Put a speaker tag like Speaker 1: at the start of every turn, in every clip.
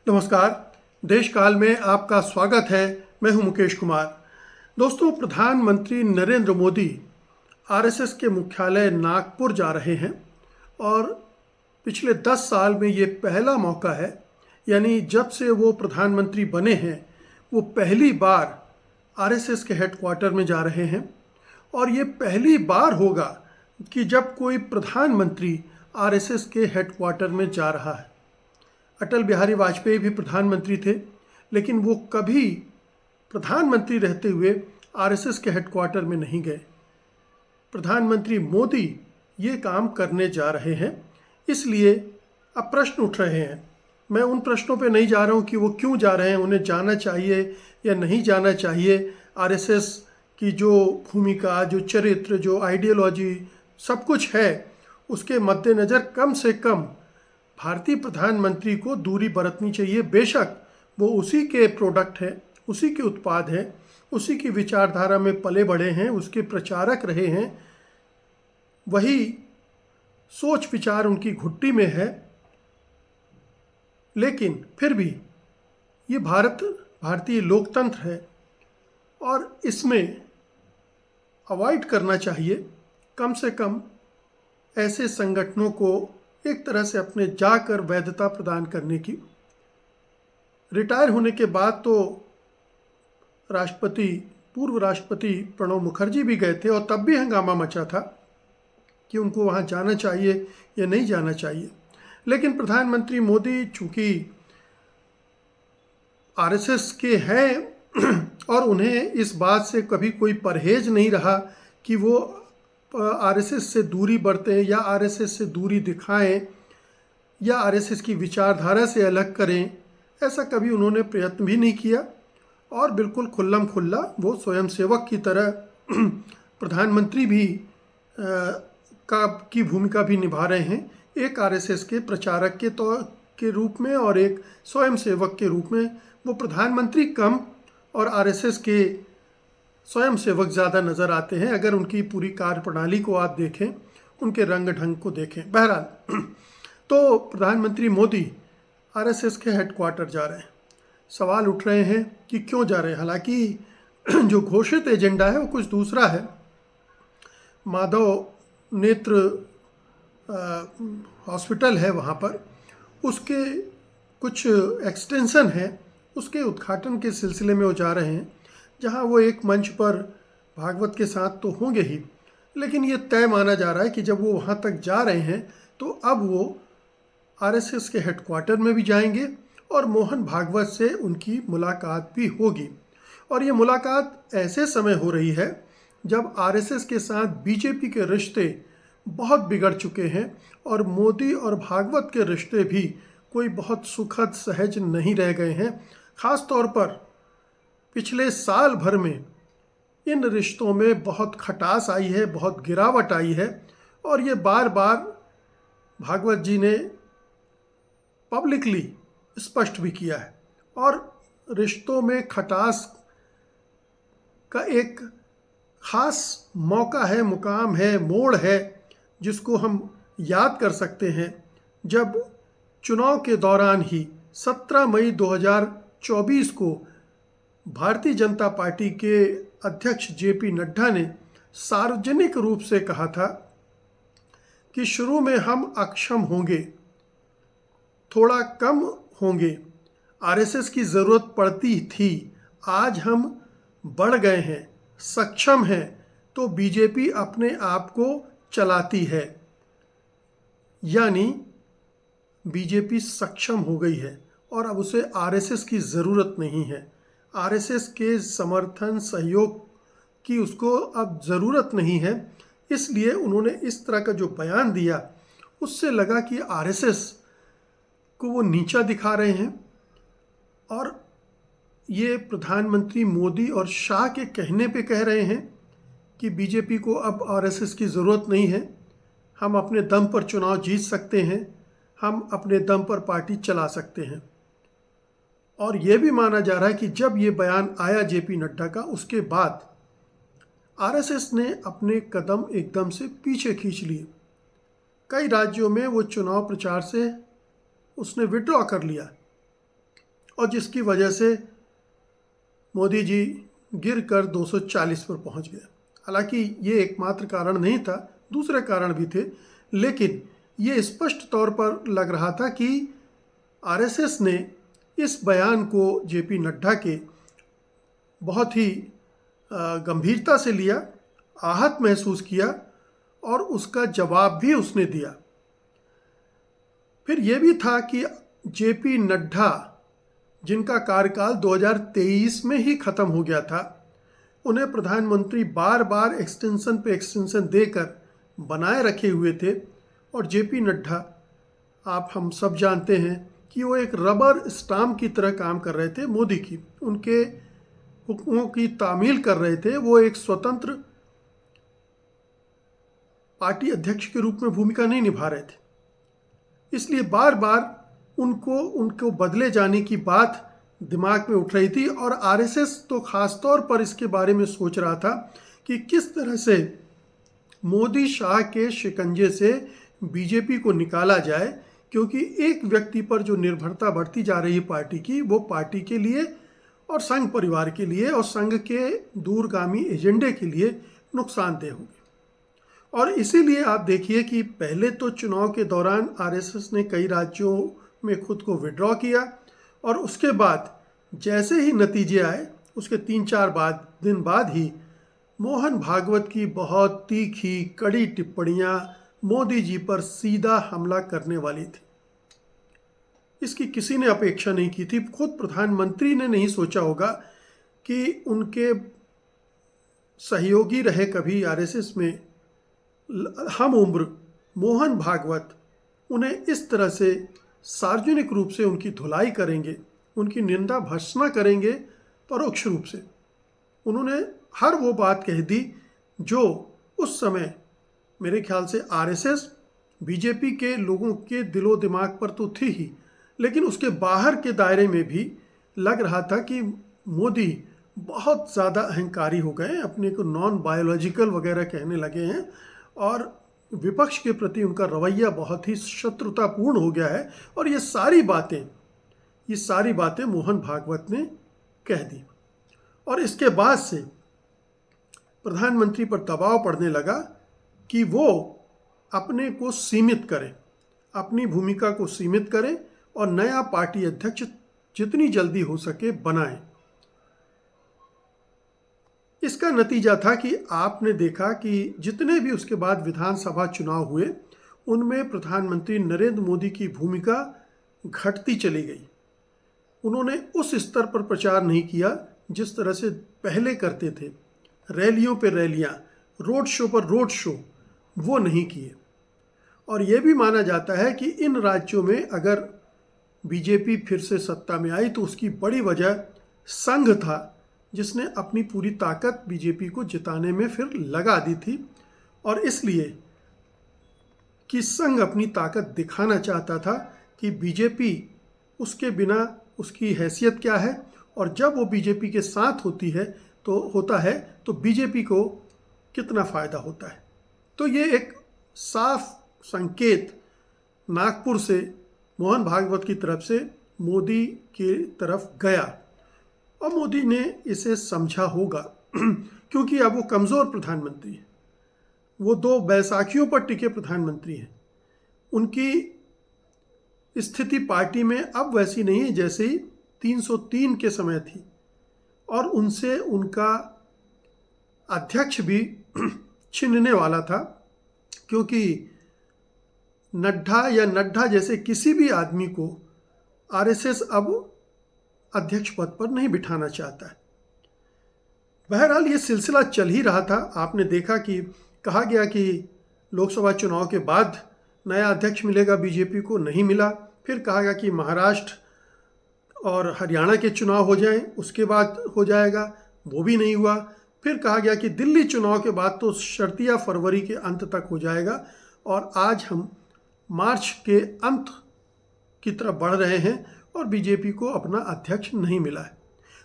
Speaker 1: नमस्कार। देश काल में आपका स्वागत है। मैं हूं मुकेश कुमार। दोस्तों, प्रधानमंत्री नरेंद्र मोदी आरएसएस के मुख्यालय नागपुर जा रहे हैं और पिछले 10 साल में ये पहला मौका है, यानी जब से वो प्रधानमंत्री बने हैं वो पहली बार आरएसएस के हेडक्वार्टर में जा रहे हैं। और ये पहली बार होगा कि जब कोई प्रधानमंत्री आरएसएस के हेडक्वार्टर में जा रहा है। अटल बिहारी वाजपेयी भी प्रधानमंत्री थे, लेकिन वो कभी प्रधानमंत्री रहते हुए आरएसएस के हेडक्वार्टर में नहीं गए। प्रधानमंत्री मोदी ये काम करने जा रहे हैं, इसलिए अब प्रश्न उठ रहे हैं। मैं उन प्रश्नों पे नहीं जा रहा हूँ कि वो क्यों जा रहे हैं, उन्हें जाना चाहिए या नहीं जाना चाहिए। आरएसएस की जो भूमिका, जो चरित्र, जो आइडियोलॉजी सब कुछ है, उसके मद्देनज़र कम से कम भारतीय प्रधानमंत्री को दूरी बरतनी चाहिए। बेशक वो उसी के प्रोडक्ट हैं, उसी के उत्पाद हैं, उसी की विचारधारा में पले बढ़े हैं, उसके प्रचारक रहे हैं, वही सोच विचार उनकी घुट्टी में है। लेकिन फिर भी ये भारतीय लोकतंत्र है और इसमें अवॉइड करना चाहिए कम से कम ऐसे संगठनों को एक तरह से अपने जाकर वैधता प्रदान करने की। रिटायर होने के बाद तो पूर्व राष्ट्रपति प्रणब मुखर्जी भी गए थे और तब भी हंगामा मचा था कि उनको वहाँ जाना चाहिए या नहीं जाना चाहिए। लेकिन प्रधानमंत्री मोदी चूँकि आरएसएस के हैं और उन्हें इस बात से कभी कोई परहेज नहीं रहा कि वो आरएसएस से दूरी बरतें या आरएसएस से दूरी दिखाएं या आरएसएस की विचारधारा से अलग करें, ऐसा कभी उन्होंने प्रयत्न भी नहीं किया। और बिल्कुल खुल्लम खुल्ला वो स्वयंसेवक की तरह प्रधानमंत्री भी की भूमिका भी निभा रहे हैं, एक आरएसएस के प्रचारक के रूप में और एक स्वयंसेवक के रूप में। वो प्रधानमंत्री कम और आरएसएस के स्वयंसेवक ज़्यादा नज़र आते हैं, अगर उनकी पूरी कार्यप्रणाली को आप देखें, उनके रंग ढंग को देखें। बहरहाल, तो प्रधानमंत्री मोदी आरएसएस के हेडक्वार्टर जा रहे हैं। सवाल उठ रहे हैं कि क्यों जा रहे हैं। हालांकि जो घोषित एजेंडा है वो कुछ दूसरा है। माधव नेत्र हॉस्पिटल है वहाँ पर, उसके कुछ एक्सटेंशन है, उसके उद्घाटन के सिलसिले में वो जा रहे हैं, जहाँ वो एक मंच पर भागवत के साथ तो होंगे ही, लेकिन ये तय माना जा रहा है कि जब वो वहाँ तक जा रहे हैं तो अब वो आरएसएस के हेडक्वार्टर में भी जाएंगे और मोहन भागवत से उनकी मुलाकात भी होगी। और ये मुलाकात ऐसे समय हो रही है जब आरएसएस के साथ बीजेपी के रिश्ते बहुत बिगड़ चुके हैं और मोदी और भागवत के रिश्ते भी कोई बहुत सुखद सहज नहीं रह गए हैं। ख़ास तौर पर पिछले साल भर में इन रिश्तों में बहुत खटास आई है, बहुत गिरावट आई है। और ये बार बार भागवत जी ने पब्लिकली स्पष्ट भी किया है। और रिश्तों में खटास का एक ख़ास मौका है, मुकाम है, मोड़ है, जिसको हम याद कर सकते हैं जब चुनाव के दौरान ही 17 मई 2024 को भारतीय जनता पार्टी के अध्यक्ष जेपी नड्डा ने सार्वजनिक रूप से कहा था कि शुरू में हम अक्षम होंगे, थोड़ा कम होंगे, आरएसएस की ज़रूरत पड़ती थी, आज हम बढ़ गए हैं, सक्षम हैं, तो बीजेपी अपने आप को चलाती है। यानी बीजेपी सक्षम हो गई है और अब उसे आरएसएस की ज़रूरत नहीं है। आरएसएस के समर्थन सहयोग की उसको अब ज़रूरत नहीं है। इसलिए उन्होंने इस तरह का जो बयान दिया, उससे लगा कि आरएसएस को वो नीचा दिखा रहे हैं और ये प्रधानमंत्री मोदी और शाह के कहने पे कह रहे हैं कि बीजेपी को अब आरएसएस की ज़रूरत नहीं है, हम अपने दम पर चुनाव जीत सकते हैं, हम अपने दम पर पार्टी चला सकते हैं। और ये भी माना जा रहा है कि जब ये बयान आया जेपी नड्डा का, उसके बाद आरएसएस ने अपने कदम एकदम से पीछे खींच लिए। कई राज्यों में वो चुनाव प्रचार से उसने विड्रॉ कर लिया। और जिसकी वजह से मोदी जी गिर कर 240 पर पहुंच गए। हालांकि ये एकमात्र कारण नहीं था, दूसरे कारण भी थे, लेकिन ये स्पष्ट तौर पर लग रहा था कि आरएसएस ने इस बयान को जेपी नड्डा के बहुत ही गंभीरता से लिया, आहत महसूस किया और उसका जवाब भी उसने दिया। फिर यह भी था कि जेपी नड्डा, जिनका कार्यकाल 2023 में ही खत्म हो गया था, उन्हें प्रधानमंत्री बार बार एक्सटेंशन पे एक्सटेंशन देकर बनाए रखे हुए थे। और जेपी नड्डा, आप हम सब जानते हैं कि वो एक रबर स्टाम्प की तरह काम कर रहे थे मोदी की, उनके हुक्मों की तामील कर रहे थे। वो एक स्वतंत्र पार्टी अध्यक्ष के रूप में भूमिका नहीं निभा रहे थे, इसलिए बार बार उनको बदले जाने की बात दिमाग में उठ रही थी। और आरएसएस तो खास तौर पर इसके बारे में सोच रहा था कि किस तरह से मोदी शाह के शिकंजे से बीजेपी को निकाला जाए, क्योंकि एक व्यक्ति पर जो निर्भरता बढ़ती जा रही है पार्टी की, वो पार्टी के लिए और संघ परिवार के लिए और संघ के दूरगामी एजेंडे के लिए नुकसानदेह होगी। और इसीलिए आप देखिए कि पहले तो चुनाव के दौरान आरएसएस ने कई राज्यों में खुद को विड्रॉ किया, और उसके बाद जैसे ही नतीजे आए उसके 3-4 दिन बाद ही मोहन भागवत की बहुत तीखी कड़ी टिप्पणियां मोदी जी पर सीधा हमला करने वाली थी। इसकी किसी ने अपेक्षा नहीं की थी। खुद प्रधानमंत्री ने नहीं सोचा होगा कि उनके सहयोगी रहे कभी आरएसएस में हम उम्र मोहन भागवत उन्हें इस तरह से सार्वजनिक रूप से उनकी धुलाई करेंगे, उनकी निंदा भर्त्सना करेंगे परोक्ष रूप से। उन्होंने हर वो बात कह दी जो उस समय मेरे ख्याल से आरएसएस बीजेपी के लोगों के दिलो दिमाग पर तो थी ही, लेकिन उसके बाहर के दायरे में भी लग रहा था कि मोदी बहुत ज़्यादा अहंकारी हो गए, अपने को नॉन बायोलॉजिकल वगैरह कहने लगे हैं और विपक्ष के प्रति उनका रवैया बहुत ही शत्रुतापूर्ण हो गया है। और ये सारी बातें मोहन भागवत ने कह दी। और इसके बाद से प्रधानमंत्री पर दबाव पड़ने लगा कि वो अपने को सीमित करें, अपनी भूमिका को सीमित करें और नया पार्टी अध्यक्ष जितनी जल्दी हो सके बनाएं। इसका नतीजा था कि आपने देखा कि जितने भी उसके बाद विधानसभा चुनाव हुए उनमें प्रधानमंत्री नरेंद्र मोदी की भूमिका घटती चली गई। उन्होंने उस स्तर पर प्रचार नहीं किया जिस तरह से पहले करते थे। रैलियों पर रैलियां, रोड शो पर रोड शो वो नहीं किए। और ये भी माना जाता है कि इन राज्यों में अगर बीजेपी फिर से सत्ता में आई तो उसकी बड़ी वजह संघ था, जिसने अपनी पूरी ताकत बीजेपी को जिताने में फिर लगा दी थी। और इसलिए कि संघ अपनी ताकत दिखाना चाहता था कि बीजेपी उसके बिना उसकी हैसियत क्या है, और जब वो बीजेपी के साथ होता है तो बीजेपी को कितना फ़ायदा होता है। तो ये एक साफ संकेत नागपुर से मोहन भागवत की तरफ से मोदी की तरफ गया और मोदी ने इसे समझा होगा क्योंकि अब वो कमज़ोर प्रधानमंत्री हैं, वो 2 बैसाखियों पर टिके प्रधानमंत्री हैं। उनकी स्थिति पार्टी में अब वैसी नहीं है जैसे 303 के समय थी, और उनसे उनका अध्यक्ष भी छिनने वाला था, क्योंकि नड्डा जैसे किसी भी आदमी को आरएसएस अब अध्यक्ष पद पर नहीं बिठाना चाहता है। बहरहाल ये सिलसिला चल ही रहा था। आपने देखा कि कहा गया कि लोकसभा चुनाव के बाद नया अध्यक्ष मिलेगा, बीजेपी को नहीं मिला। फिर कहा गया कि महाराष्ट्र और हरियाणा के चुनाव हो जाएं, उसके बाद हो जाएगा, वो भी नहीं हुआ। फिर कहा गया कि दिल्ली चुनाव के बाद तो शर्तिया फरवरी के अंत तक हो जाएगा, और आज हम मार्च के अंत की तरफ बढ़ रहे हैं और बीजेपी को अपना अध्यक्ष नहीं मिला है।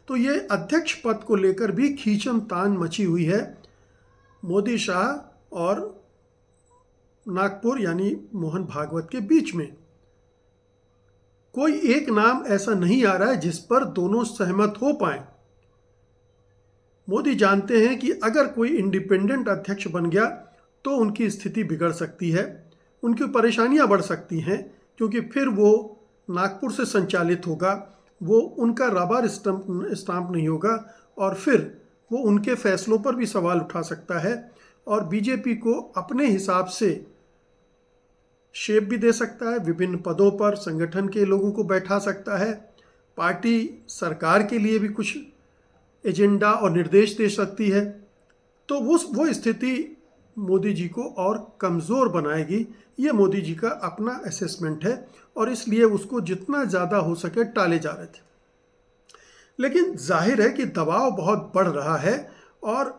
Speaker 1: तो ये अध्यक्ष पद को लेकर भी खींचम तान मची हुई है मोदी शाह और नागपुर यानी मोहन भागवत के बीच में। कोई एक नाम ऐसा नहीं आ रहा है जिस पर दोनों सहमत हो पाए। मोदी जानते हैं कि अगर कोई इंडिपेंडेंट अध्यक्ष बन गया तो उनकी स्थिति बिगड़ सकती है, उनकी परेशानियां बढ़ सकती हैं, क्योंकि फिर वो नागपुर से संचालित होगा, वो उनका रबर स्टाम्प नहीं होगा और फिर वो उनके फैसलों पर भी सवाल उठा सकता है और बीजेपी को अपने हिसाब से शेप भी दे सकता है, विभिन्न पदों पर संगठन के लोगों को बैठा सकता है, पार्टी सरकार के लिए भी कुछ एजेंडा और निर्देश दे सकती है। तो वो स्थिति मोदी जी को और कमज़ोर बनाएगी। ये मोदी जी का अपना असेसमेंट है और इसलिए उसको जितना ज़्यादा हो सके टाले जा रहे थे। लेकिन जाहिर है कि दबाव बहुत बढ़ रहा है और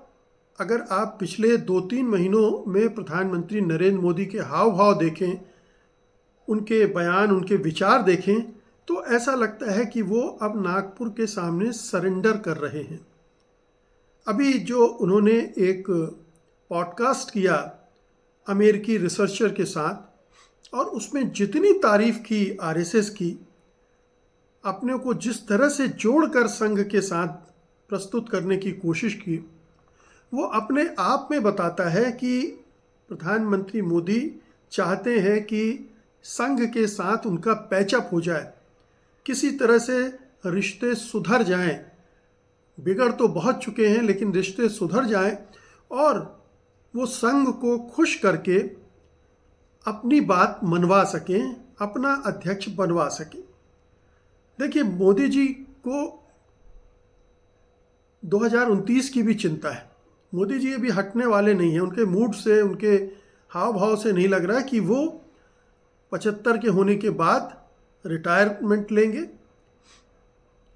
Speaker 1: अगर आप पिछले 2-3 महीनों में प्रधानमंत्री नरेंद्र मोदी के हाव भाव देखें, उनके बयान, उनके विचार देखें, तो ऐसा लगता है कि वो अब नागपुर के सामने सरेंडर कर रहे हैं। अभी जो उन्होंने एक पॉडकास्ट किया अमेरिकी रिसर्चर के साथ और उसमें जितनी तारीफ की आरएसएस की, अपने को जिस तरह से जोड़कर संघ के साथ प्रस्तुत करने की कोशिश की, वो अपने आप में बताता है कि प्रधानमंत्री मोदी चाहते हैं कि संघ के साथ उनका पैचअप हो जाए, किसी तरह से रिश्ते सुधर जाएं। बिगड़ तो बहुत चुके हैं लेकिन रिश्ते सुधर जाएं और वो संघ को खुश करके अपनी बात मनवा सकें, अपना अध्यक्ष बनवा सकें। देखिए, मोदी जी को 2029 की भी चिंता है। मोदी जी अभी हटने वाले नहीं हैं। उनके मूड से, उनके हाव भाव से नहीं लग रहा है कि वो 75 के होने के बाद रिटायरमेंट लेंगे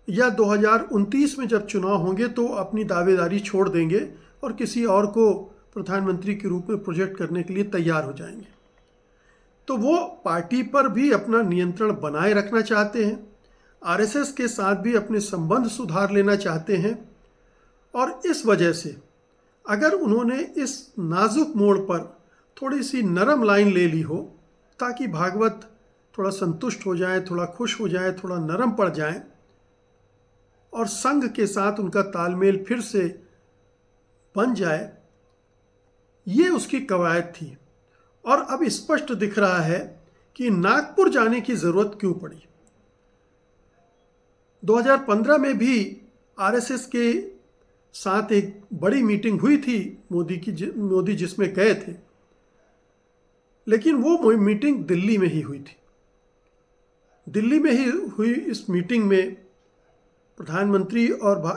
Speaker 1: या 2029 में जब चुनाव होंगे तो अपनी दावेदारी छोड़ देंगे और किसी और को प्रधानमंत्री के रूप में प्रोजेक्ट करने के लिए तैयार हो जाएंगे। तो वो पार्टी पर भी अपना नियंत्रण बनाए रखना चाहते हैं, आरएसएस के साथ भी अपने संबंध सुधार लेना चाहते हैं और इस वजह से अगर उन्होंने इस नाजुक मोड़ पर थोड़ी सी नरम लाइन ले ली हो ताकि भागवत थोड़ा संतुष्ट हो जाए, थोड़ा खुश हो जाए, थोड़ा नरम पड़ जाए और संघ के साथ उनका तालमेल फिर से बन जाए, ये उसकी कवायद थी। और अब स्पष्ट दिख रहा है कि नागपुर जाने की ज़रूरत क्यों पड़ी। 2015 में भी आरएसएस के साथ एक बड़ी मीटिंग हुई थी मोदी जिसमें गए थे, लेकिन वो मीटिंग दिल्ली में ही हुई थी। दिल्ली में ही हुई इस मीटिंग में प्रधानमंत्री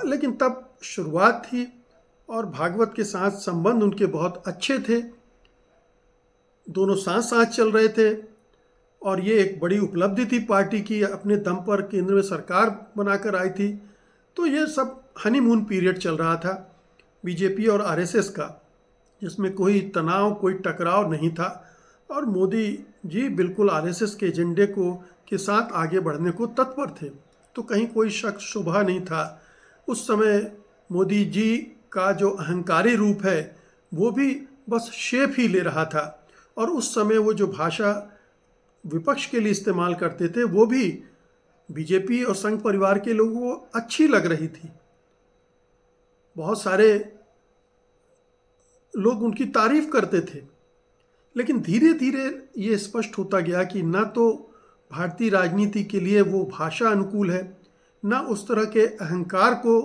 Speaker 1: लेकिन तब शुरुआत थी और भागवत के साथ संबंध उनके बहुत अच्छे थे, दोनों साथ साथ चल रहे थे और ये एक बड़ी उपलब्धि थी पार्टी की, अपने दम पर केंद्र में सरकार बनाकर आई थी। तो ये सब हनीमून पीरियड चल रहा था बीजेपी और आरएसएस का, जिसमें कोई तनाव, कोई टकराव नहीं था और मोदी जी बिल्कुल आरएसएस के एजेंडे के साथ आगे बढ़ने को तत्पर थे। तो कहीं कोई शक शुबा नहीं था। उस समय मोदी जी का जो अहंकारी रूप है वो भी बस शेप ही ले रहा था और उस समय वो जो भाषा विपक्ष के लिए इस्तेमाल करते थे वो भी बीजेपी और संघ परिवार के लोगों को अच्छी लग रही थी। बहुत सारे लोग उनकी तारीफ करते थे। लेकिन धीरे धीरे ये स्पष्ट होता गया कि ना तो भारतीय राजनीति के लिए वो भाषा अनुकूल है, ना उस तरह के अहंकार को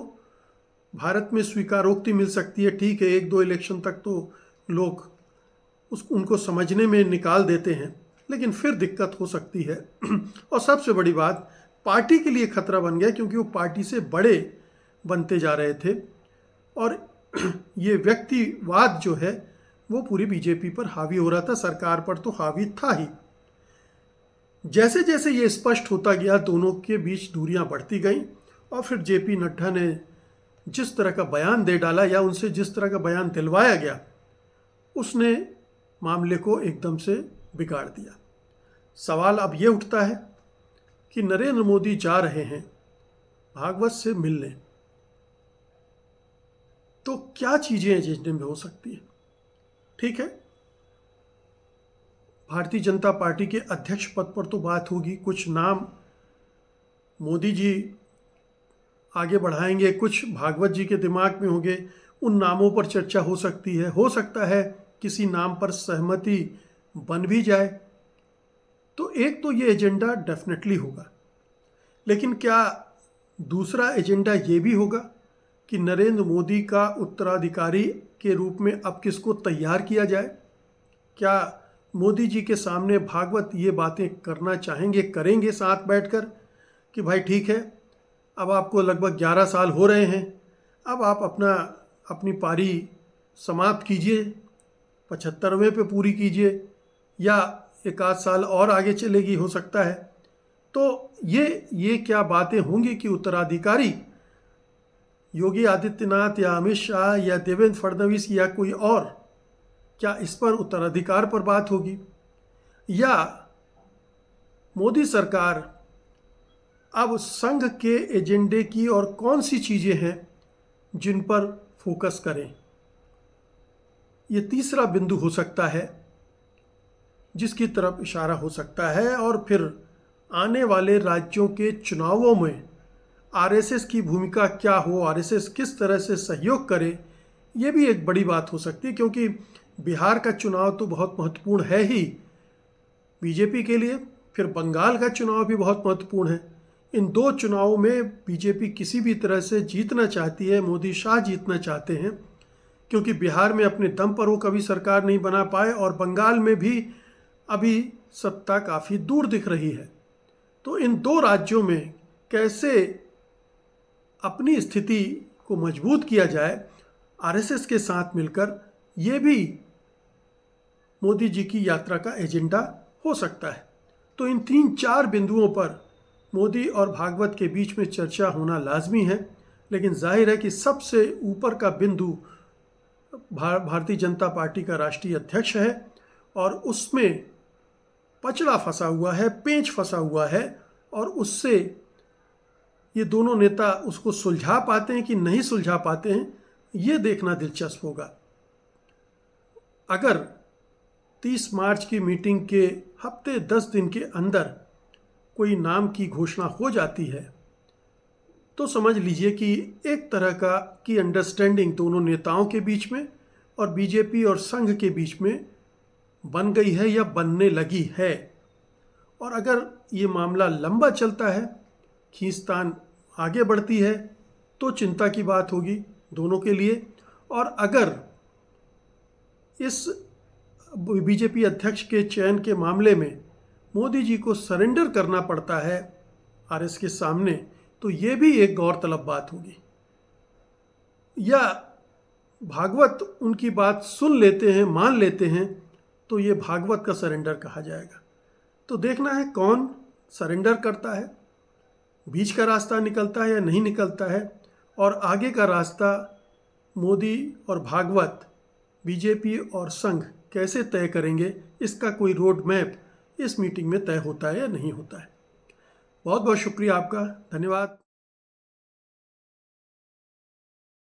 Speaker 1: भारत में स्वीकारोक्ति मिल सकती है। ठीक है, 1-2 इलेक्शन तक तो लोग उनको समझने में निकाल देते हैं, लेकिन फिर दिक्कत हो सकती है। और सबसे बड़ी बात, पार्टी के लिए खतरा बन गया क्योंकि वो पार्टी से बड़े बनते जा रहे थे और ये व्यक्तिवाद जो है वो पूरी बीजेपी पर हावी हो रहा था, सरकार पर तो हावी था ही। जैसे जैसे ये स्पष्ट होता गया, दोनों के बीच दूरियां बढ़ती गईं और फिर जेपी नड्डा ने जिस तरह का बयान दे डाला या उनसे जिस तरह का बयान दिलवाया गया, उसने मामले को एकदम से बिगाड़ दिया। सवाल अब ये उठता है कि नरेंद्र मोदी जा रहे हैं भागवत से मिलने, तो क्या चीज़ें एजेंडे में हो सकती है। ठीक है, भारतीय जनता पार्टी के अध्यक्ष पद पर तो बात होगी, कुछ नाम मोदी जी आगे बढ़ाएंगे, कुछ भागवत जी के दिमाग में होंगे, उन नामों पर चर्चा हो सकती है, हो सकता है किसी नाम पर सहमति बन भी जाए। तो एक तो ये एजेंडा डेफिनेटली होगा, लेकिन क्या दूसरा एजेंडा ये भी होगा कि नरेंद्र मोदी का उत्तराधिकारी के रूप में अब किसको तैयार किया जाए? क्या मोदी जी के सामने भागवत ये बातें करना चाहेंगे, करेंगे साथ बैठकर कि भाई ठीक है, अब आपको लगभग 11 साल हो रहे हैं, अब आप अपनी पारी समाप्त कीजिए, 75वें पे पूरी कीजिए, या एक आध साल और आगे चलेगी हो सकता है। तो ये क्या बातें होंगी कि उत्तराधिकारी योगी आदित्यनाथ या अमित शाह या देवेंद्र फडणवीस या कोई और, क्या इस पर उत्तराधिकार पर बात होगी, या मोदी सरकार अब संघ के एजेंडे की और कौन सी चीज़ें हैं जिन पर फोकस करें? ये तीसरा बिंदु हो सकता है जिसकी तरफ इशारा हो सकता है। और फिर आने वाले राज्यों के चुनावों में आरएसएस की भूमिका क्या हो, आरएसएस किस तरह से सहयोग करे, ये भी एक बड़ी बात हो सकती है, क्योंकि बिहार का चुनाव तो बहुत महत्वपूर्ण है ही बीजेपी के लिए, फिर बंगाल का चुनाव भी बहुत महत्वपूर्ण है। इन दो चुनावों में बीजेपी किसी भी तरह से जीतना चाहती है, मोदी शाह जीतना चाहते हैं, क्योंकि बिहार में अपने दम पर वो कभी सरकार नहीं बना पाए और बंगाल में भी अभी सत्ता काफ़ी दूर दिख रही है। तो इन दो राज्यों में कैसे अपनी स्थिति को मजबूत किया जाए आरएसएस के साथ मिलकर, ये भी मोदी जी की यात्रा का एजेंडा हो सकता है। तो इन 3-4 बिंदुओं पर मोदी और भागवत के बीच में चर्चा होना लाजमी है, लेकिन जाहिर है कि सबसे ऊपर का बिंदु भारतीय जनता पार्टी का राष्ट्रीय अध्यक्ष है, और उसमें पचड़ा फंसा हुआ है, पेंच फंसा हुआ है, और उससे ये दोनों नेता उसको सुलझा पाते हैं कि नहीं सुलझा पाते हैं, ये देखना दिलचस्प होगा। अगर 30 मार्च की मीटिंग के हफ्ते 10 दिन के अंदर कोई नाम की घोषणा हो जाती है, तो समझ लीजिए कि एक तरह की अंडरस्टैंडिंग दोनों नेताओं के बीच में और बीजेपी और संघ के बीच में बन गई है या बनने लगी है। और अगर ये मामला लंबा चलता है, खींचतान आगे बढ़ती है, तो चिंता की बात होगी दोनों के लिए। और अगर इस बीजेपी अध्यक्ष के चयन के मामले में मोदी जी को सरेंडर करना पड़ता है आरएस के सामने, तो ये भी एक गौरतलब बात होगी। या भागवत उनकी बात सुन लेते हैं, मान लेते हैं, तो ये भागवत का सरेंडर कहा जाएगा। तो देखना है कौन सरेंडर करता है, बीच का रास्ता निकलता है या नहीं निकलता है, और आगे का रास्ता मोदी और भागवत, बीजेपी और संघ कैसे तय करेंगे, इसका कोई रोड मैप इस मीटिंग में तय होता है या नहीं होता है। बहुत बहुत शुक्रिया आपका, धन्यवाद।